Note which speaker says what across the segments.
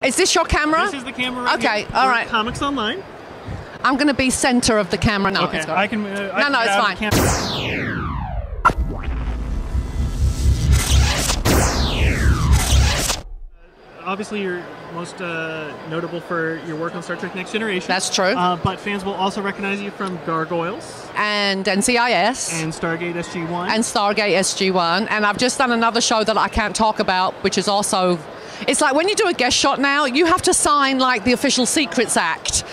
Speaker 1: Is this your camera?
Speaker 2: This is the camera right
Speaker 1: Okay,
Speaker 2: here.
Speaker 1: all right.
Speaker 2: Comics Online.
Speaker 1: I'm going to be center of the camera now.
Speaker 2: Okay, I can...
Speaker 1: no, it's fine.
Speaker 2: Obviously, you're most notable for your work on Star Trek Next Generation.
Speaker 1: That's true.
Speaker 2: But fans will also recognize you from Gargoyles.
Speaker 1: And NCIS.
Speaker 2: And Stargate SG-1.
Speaker 1: And Stargate SG-1. And I've just done another show that I can't talk about, which is also... It's like when you do a guest shot now, you have to sign like the Official Secrets Act.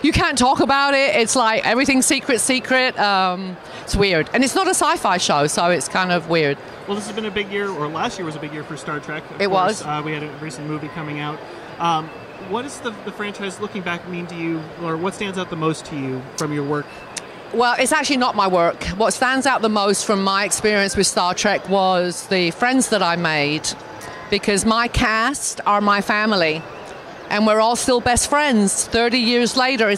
Speaker 1: You can't talk about it. It's like everything's secret. It's weird. And it's not a sci-fi show, so it's kind of weird.
Speaker 2: Well, this has been a big year, or last year was a big year for Star Trek.
Speaker 1: It was.
Speaker 2: We had a recent movie coming out. What does the franchise, looking back, mean to you, or what stands out the most to you from your work?
Speaker 1: Well, it's actually not my work. What stands out the most from my experience with Star Trek was the friends that I made, because my cast are my family, and we're all still best friends 30 years later.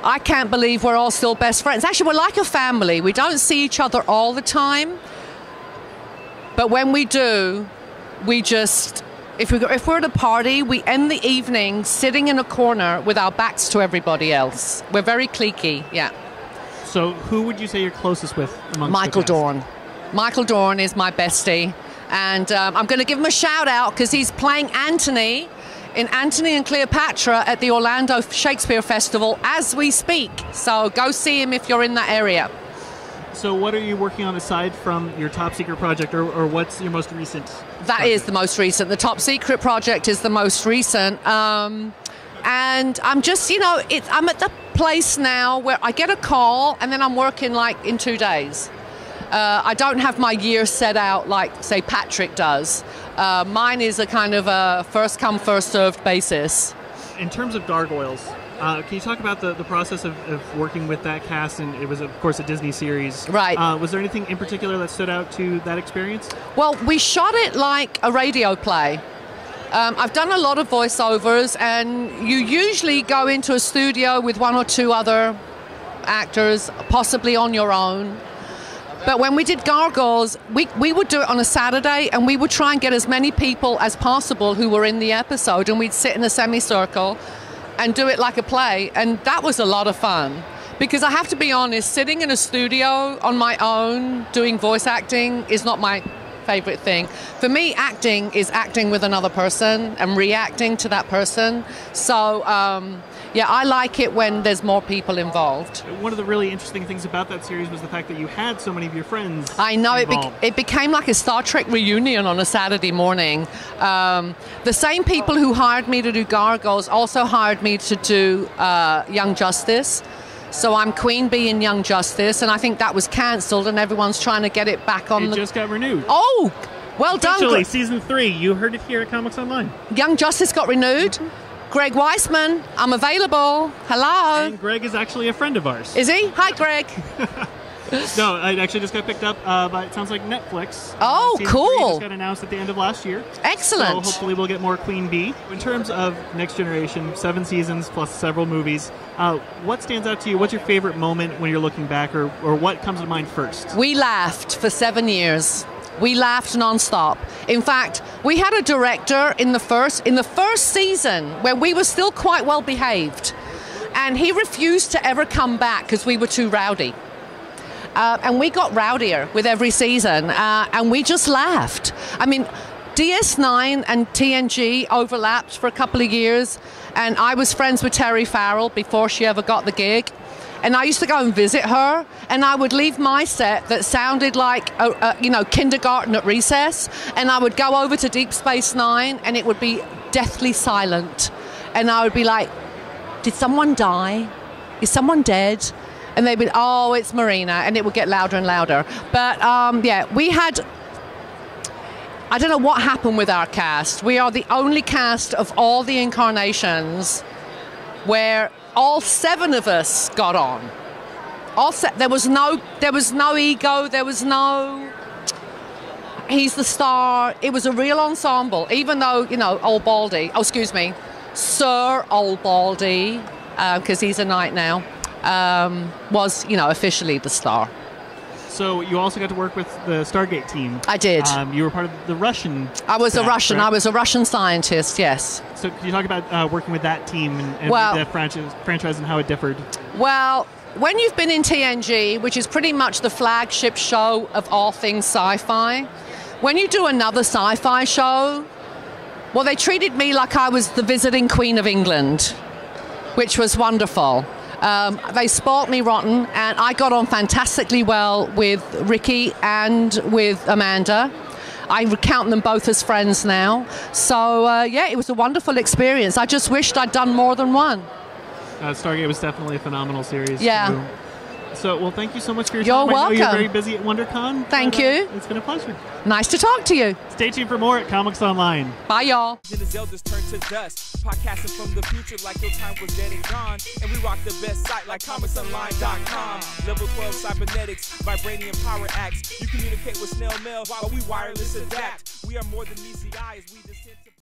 Speaker 1: I can't believe we're all still best friends. Actually, we're like a family. We don't see each other all the time, but when we do, we just, if we're at a party, we end the evening sitting in a corner with our backs to everybody else. We're very cliquey, yeah.
Speaker 2: So who would you say you're closest with amongst
Speaker 1: Michael
Speaker 2: the cast?
Speaker 1: Dorn. Michael Dorn is my bestie. And I'm going to give him a shout out because he's playing Antony in Antony and Cleopatra at the Orlando Shakespeare Festival as we speak. So go see him if you're in that area.
Speaker 2: So what are you working on aside from your top secret project, or what's your most recent
Speaker 1: That
Speaker 2: project?
Speaker 1: is the most recent. The top secret project is the most recent. And I'm just, I'm at the place now where I get a call and then I'm working like in 2 days. I don't have my year set out like, say, Patrick does. Mine is a kind of a first-come, first-served basis.
Speaker 2: In terms of Gargoyles, can you talk about the process of working with that cast? And it was, of course, a Disney series.
Speaker 1: Right.
Speaker 2: Was there anything in particular that stood out to that experience?
Speaker 1: Well, we shot it like a radio play. I've done a lot of voiceovers, and you usually go into a studio with 1 or 2 other actors, possibly on your own. But when we did Gargoyles, we would do it on a Saturday, and we would try and get as many people as possible who were in the episode, and we'd sit in a semicircle and do it like a play, and that was a lot of fun. Because I have to be honest, sitting in a studio on my own doing voice acting is not my favorite thing. For me, acting is acting with another person and reacting to that person. So, yeah, I like it when there's more people involved.
Speaker 2: One of the really interesting things about that series was the fact that you had so many of your friends
Speaker 1: I know,
Speaker 2: involved.
Speaker 1: it became like a Star Trek reunion on a Saturday morning. The same people who hired me to do Gargoyles also hired me to do Young Justice. So I'm Queen Bee in Young Justice, and I think that was cancelled, and everyone's trying to get it back on.
Speaker 2: It just got renewed.
Speaker 1: Oh, well done.
Speaker 2: Officially, season 3. You heard it here at Comics Online.
Speaker 1: Young Justice got renewed. Greg Weisman, I'm available. Hello.
Speaker 2: And Greg is actually a friend of ours.
Speaker 1: Is he? Hi, Greg.
Speaker 2: No, it actually just got picked up, but it sounds like Netflix.
Speaker 1: Oh,
Speaker 2: season
Speaker 1: cool.
Speaker 2: 3 just got announced at the end of last year.
Speaker 1: Excellent.
Speaker 2: So hopefully we'll get more Queen Bee. In terms of Next Generation, 7 seasons plus several movies, what stands out to you? What's your favorite moment when you're looking back, or what comes to mind first?
Speaker 1: We laughed for 7 years. We laughed nonstop. In fact, we had a director in the first season where we were still quite well behaved, and he refused to ever come back because we were too rowdy. And we got rowdier with every season, and we just laughed. I mean, DS9 and TNG overlapped for a couple of years, and I was friends with Terry Farrell before she ever got the gig. And I used to go and visit her, and I would leave my set that sounded like, kindergarten at recess, and I would go over to Deep Space Nine, and it would be deathly silent. And I would be like, did someone die? Is someone dead? And they'd be, oh, it's Marina, and it would get louder and louder. But, yeah, we had... I don't know what happened with our cast. We are the only cast of all the incarnations where all 7 of us got on. There was no ego. There was no, he's the star. It was a real ensemble, even though, Old Baldy, Sir Old Baldy, because he's a knight now, was, officially the star.
Speaker 2: So you also got to work with the Stargate team.
Speaker 1: I did.
Speaker 2: You were part of the Russian.
Speaker 1: I was a
Speaker 2: staff,
Speaker 1: Russian.
Speaker 2: correct?
Speaker 1: I was a Russian scientist. Yes.
Speaker 2: So can you talk about working with that team and
Speaker 1: Well,
Speaker 2: the franchise and how it differed?
Speaker 1: Well, when you've been in TNG, which is pretty much the flagship show of all things sci-fi, when you do another sci-fi show, well, they treated me like I was the visiting Queen of England, which was wonderful. They spoiled me rotten, and I got on fantastically well with Ricky and with Amanda. I count them both as friends now. So, yeah, it was a wonderful experience. I just wished I'd done more than one.
Speaker 2: Stargate was definitely a phenomenal series.
Speaker 1: Yeah.
Speaker 2: Too. So, well, thank you so much for your
Speaker 1: You're
Speaker 2: time.
Speaker 1: welcome.
Speaker 2: I know you're very busy at WonderCon.
Speaker 1: Thank you.
Speaker 2: It's been a pleasure.
Speaker 1: Nice to talk to you.
Speaker 2: Stay tuned for more at Comics Online.
Speaker 1: Bye, y'all.
Speaker 3: His elders turn to dust, podcasting from the future like your time was dead and gone. And we rock the best site like comicsonline.com. Level 12 cybernetics, vibranium power acts. You communicate with snail mail while we wireless adapt. We are more than ECI as we descend to